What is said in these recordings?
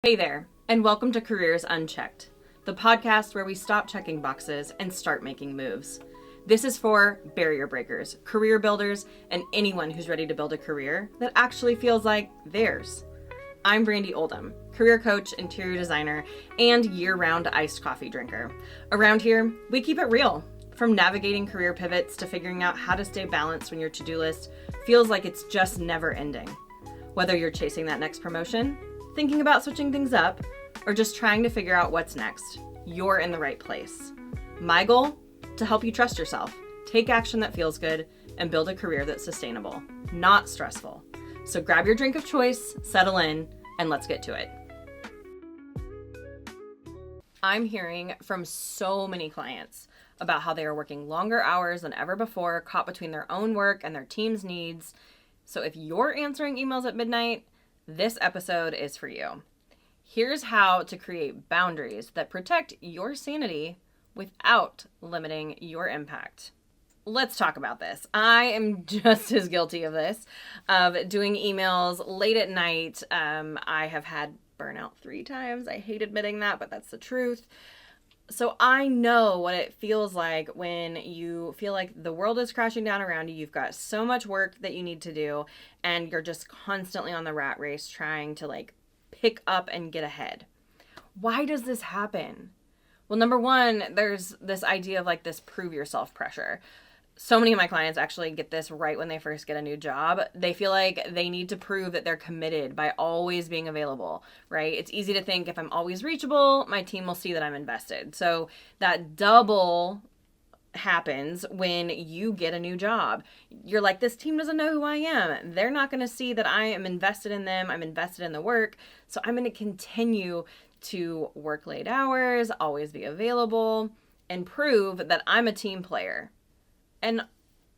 Hey there, and welcome to Careers Unchecked, the podcast where we stop checking boxes and start making moves. This is for barrier breakers, career builders, and anyone who's ready to build a career that actually feels like theirs. I'm Brandy Oldham, career coach, interior designer, and year-round iced coffee drinker. Around here, we keep it real. From navigating career pivots to figuring out how to stay balanced when your to-do list feels like it's just never ending. Whether you're chasing that next promotion, thinking about switching things up, or just trying to figure out what's next, you're in the right place. My goal? To help you trust yourself, take action that feels good, and build a career that's sustainable, not stressful. So grab your drink of choice, settle in, and let's get to it. I'm hearing from so many clients about how they are working longer hours than ever before, caught between their own work and their team's needs. So if you're answering emails at midnight, this episode is for you. Here's how to create boundaries that protect your sanity without limiting your impact. Let's talk about this. I am just as guilty of this, of doing emails late at night. I have had burnout 3 times. I hate admitting that, but that's the truth. So I know what it feels like when you feel like the world is crashing down around you. You've got so much work that you need to do, and you're just constantly on the rat race trying to pick up and get ahead. Why does this happen? Well, number one, there's this idea of this prove yourself pressure. So many of my clients actually get this right when they first get a new job. They feel like they need to prove that they're committed by always being available, right? It's easy to think if I'm always reachable, my team will see that I'm invested. So that double happens when you get a new job. You're like, this team doesn't know who I am. They're not going to see that I am invested in them. I'm invested in the work. So I'm going to continue to work late hours, always be available, and prove that I'm a team player. And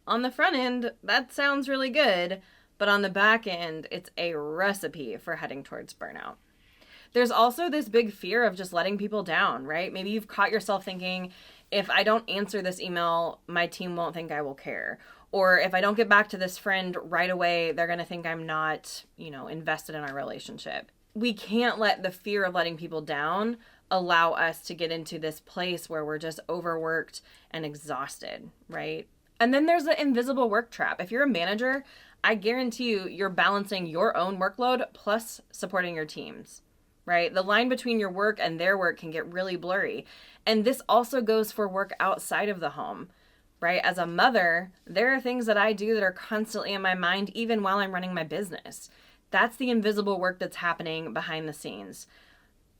on the front end, that sounds really good, but on the back end, it's a recipe for heading towards burnout. There's also this big fear of just letting people down, right? Maybe you've caught yourself thinking, if I don't answer this email, my team won't think I will care. Or if I don't get back to this friend right away, they're going to think I'm not, invested in our relationship. We can't let the fear of letting people down allow us to get into this place where we're just overworked and exhausted, right? And then there's the invisible work trap. If you're a manager, I guarantee you're balancing your own workload plus supporting your teams, right? The line between your work and their work can get really blurry. And this also goes for work outside of the home, right? As a mother, there are things that I do that are constantly in my mind, even while I'm running my business. That's the invisible work that's happening behind the scenes.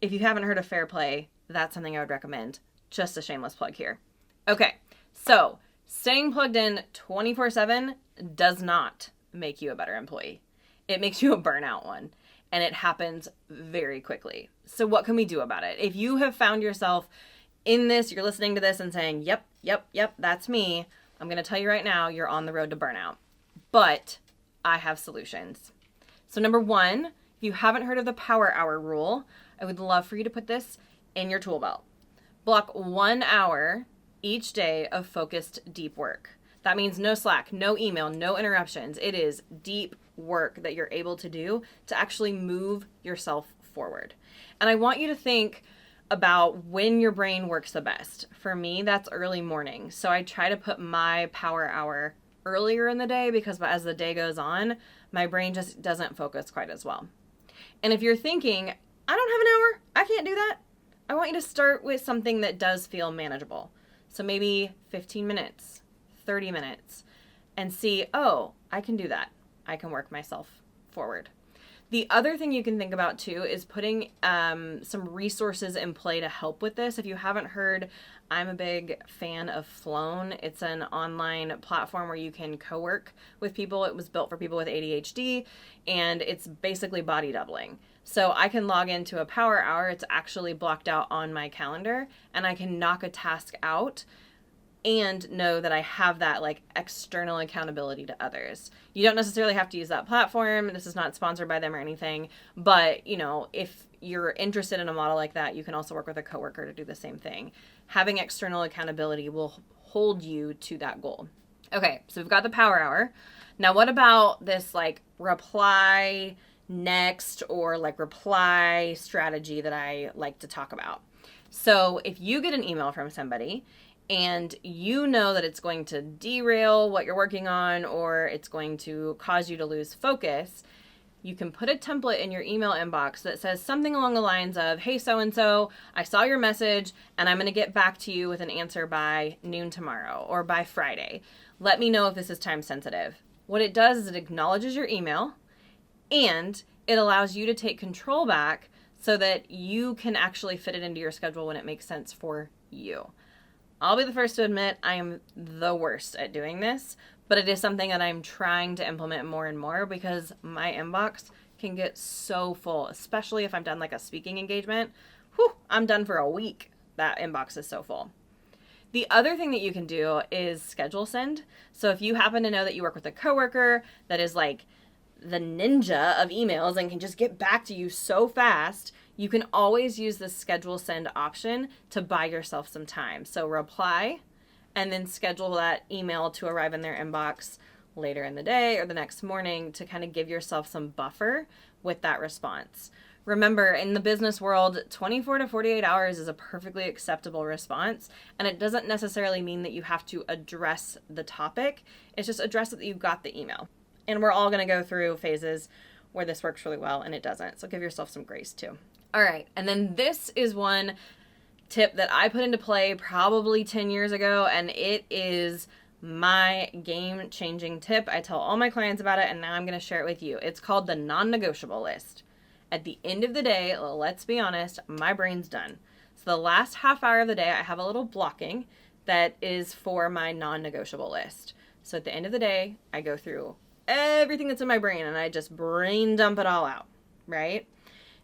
If you haven't heard of Fair Play, that's something I would recommend. Just a shameless plug here. Okay, so staying plugged in 24/7 does not make you a better employee. It makes you a burnout one, and it happens very quickly. So what can we do about it? If you have found yourself in this, you're listening to this and saying, yep, that's me, I'm going to tell you right now, you're on the road to burnout. But I have solutions. So number one, if you haven't heard of the power hour rule, I would love for you to put this in your tool belt. Block 1 hour each day of focused deep work. That means no Slack, no email, no interruptions. It is deep work that you're able to do to actually move yourself forward. And I want you to think about when your brain works the best. For me, that's early morning. So I try to put my power hour earlier in the day because as the day goes on, my brain just doesn't focus quite as well. And if you're thinking, I don't have an hour, I can't do that, I want you to start with something that does feel manageable. So maybe 15 minutes, 30 minutes, and see, oh, I can do that. I can work myself forward. The other thing you can think about too is putting some resources in play to help with this. If you haven't heard, I'm a big fan of Flown. It's an online platform where you can co-work with people. It was built for people with ADHD, and it's basically body doubling. So I can log into a power hour. It's actually blocked out on my calendar, and I can knock a task out and know that I have that external accountability to others. You don't necessarily have to use that platform. This is not sponsored by them or anything, but if you're interested in a model like that, you can also work with a coworker to do the same thing. Having external accountability will hold you to that goal. Okay, so we've got the power hour. Now what about this reply next or like reply strategy that I like to talk about. So if you get an email from somebody and you know that it's going to derail what you're working on or it's going to cause you to lose focus, you can put a template in your email inbox that says something along the lines of, hey, so-and-so, I saw your message and I'm going to get back to you with an answer by noon tomorrow or by Friday. Let me know if this is time sensitive. What it does is it acknowledges your email and it allows you to take control back so that you can actually fit it into your schedule when it makes sense for you. I'll be the first to admit I am the worst at doing this, but it is something that I'm trying to implement more and more because my inbox can get so full, especially if I've done like a speaking engagement. Whew, I'm done for a week. That inbox is so full. The other thing that you can do is schedule send. So if you happen to know that you work with a coworker that is like the ninja of emails and can just get back to you so fast, you can always use the schedule send option to buy yourself some time. So reply and then schedule that email to arrive in their inbox later in the day or the next morning to kind of give yourself some buffer with that response. Remember, in the business world, 24 to 48 hours is a perfectly acceptable response, and it doesn't necessarily mean that you have to address the topic. It's just address that you got the email. And we're all going to go through phases where this works really well and it doesn't. So give yourself some grace too. All right. And then this is one tip that I put into play probably 10 years ago, and it is my game-changing tip. I tell all my clients about it, and now I'm going to share it with you. It's called the non-negotiable list. At the end of the day, let's be honest, my brain's done. So the last half hour of the day, I have a little blocking that is for my non-negotiable list. So at the end of the day, I go through everything that's in my brain and I just brain dump it all out, right?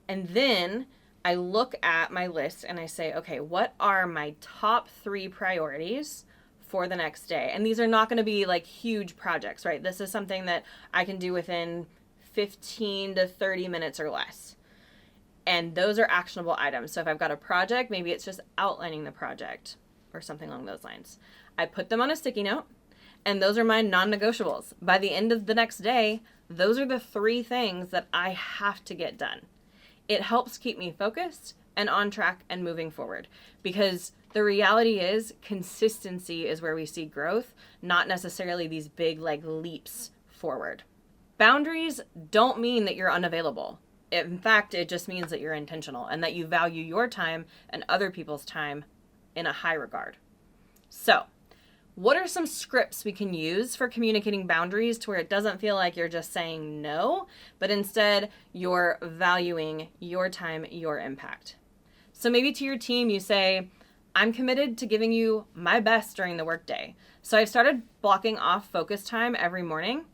And then I look at my list and I say, okay, what are my top 3 priorities for the next day? And these are not going to be like huge projects, right? This is something that I can do within 15 to 30 minutes or less. And those are actionable items. So if I've got a project, maybe it's just outlining the project or something along those lines. I put them on a sticky note, and those are my non-negotiables. By the end of the next day, those are the 3 things that I have to get done. It helps keep me focused and on track and moving forward, because the reality is consistency is where we see growth, not necessarily these big like leaps forward. Boundaries don't mean that you're unavailable. In fact, it just means that you're intentional and that you value your time and other people's time in a high regard. So, what are some scripts we can use for communicating boundaries to where it doesn't feel like you're just saying no, but instead you're valuing your time, your impact? So maybe to your team you say, I'm committed to giving you my best during the workday. So I've started blocking off focus time every morning.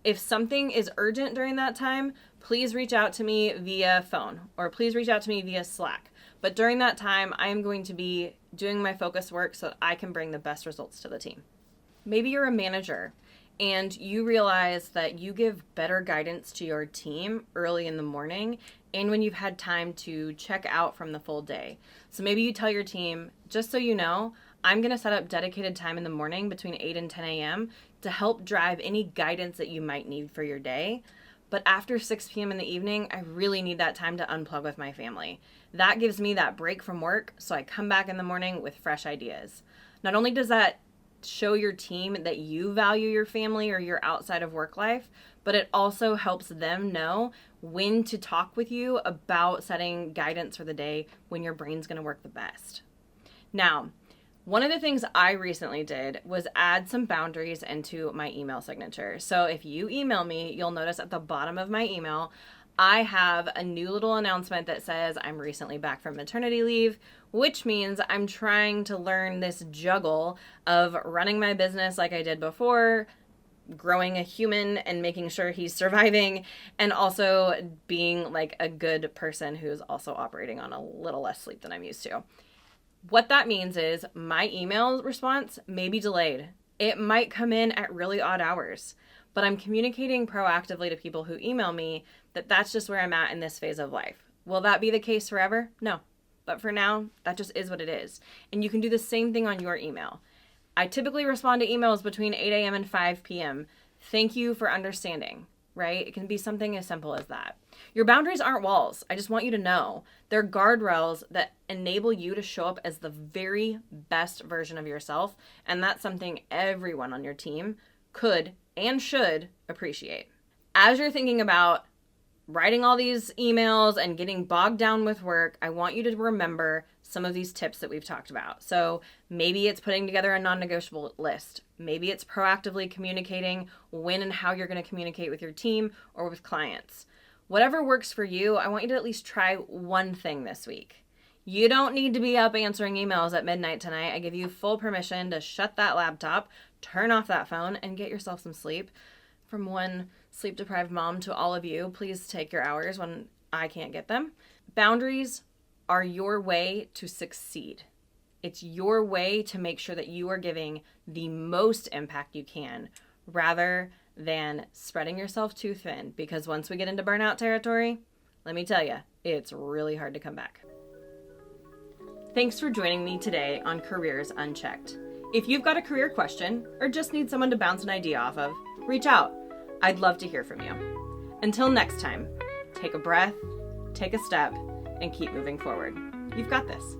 If something is urgent during that time, please reach out to me via phone or please reach out to me via Slack. But during that time, I am going to be doing my focus work so that I can bring the best results to the team. Maybe you're a manager and you realize that you give better guidance to your team early in the morning and when you've had time to check out from the full day. So maybe you tell your team, just so you know, I'm going to set up dedicated time in the morning between 8 and 10 a.m. to help drive any guidance that you might need for your day. But after 6 p.m. in the evening, I really need that time to unplug with my family. That gives me that break from work, so I come back in the morning with fresh ideas. Not only does that show your team that you value your family or your outside of work life, but it also helps them know when to talk with you about setting guidance for the day when your brain's going to work the best. Now, one of the things I recently did was add some boundaries into my email signature. So if you email me, you'll notice at the bottom of my email, I have a new little announcement that says I'm recently back from maternity leave, which means I'm trying to learn this juggle of running my business like I did before, growing a human and making sure he's surviving, and also being like a good person who's also operating on a little less sleep than I'm used to. What that means is my email response may be delayed. It might come in at really odd hours, but I'm communicating proactively to people who email me that that's just where I'm at in this phase of life. Will that be the case forever? No. But for now, that just is what it is. And you can do the same thing on your email. I typically respond to emails between 8 a.m. and 5 p.m. Thank you for understanding, right? It can be something as simple as that. Your boundaries aren't walls. I just want you to know they're guardrails that enable you to show up as the very best version of yourself. And that's something everyone on your team could and should appreciate. As you're thinking about writing all these emails and getting bogged down with work, I want you to remember some of these tips that we've talked about. So maybe it's putting together a non-negotiable list. Maybe it's proactively communicating when and how you're going to communicate with your team or with clients. Whatever works for you, I want you to at least try one thing this week. You don't need to be up answering emails at midnight tonight. I give you full permission to shut that laptop, turn off that phone, and get yourself some sleep. From one sleep-deprived mom to all of you, please take your hours when I can't get them. Boundaries are your way to succeed. It's your way to make sure that you are giving the most impact you can rather than spreading yourself too thin, because once we get into burnout territory, let me tell you, it's really hard to come back. Thanks for joining me today on Careers Unchecked. If you've got a career question or just need someone to bounce an idea off of, reach out. I'd love to hear from you. Until next time, take a breath, take a step, and keep moving forward. You've got this.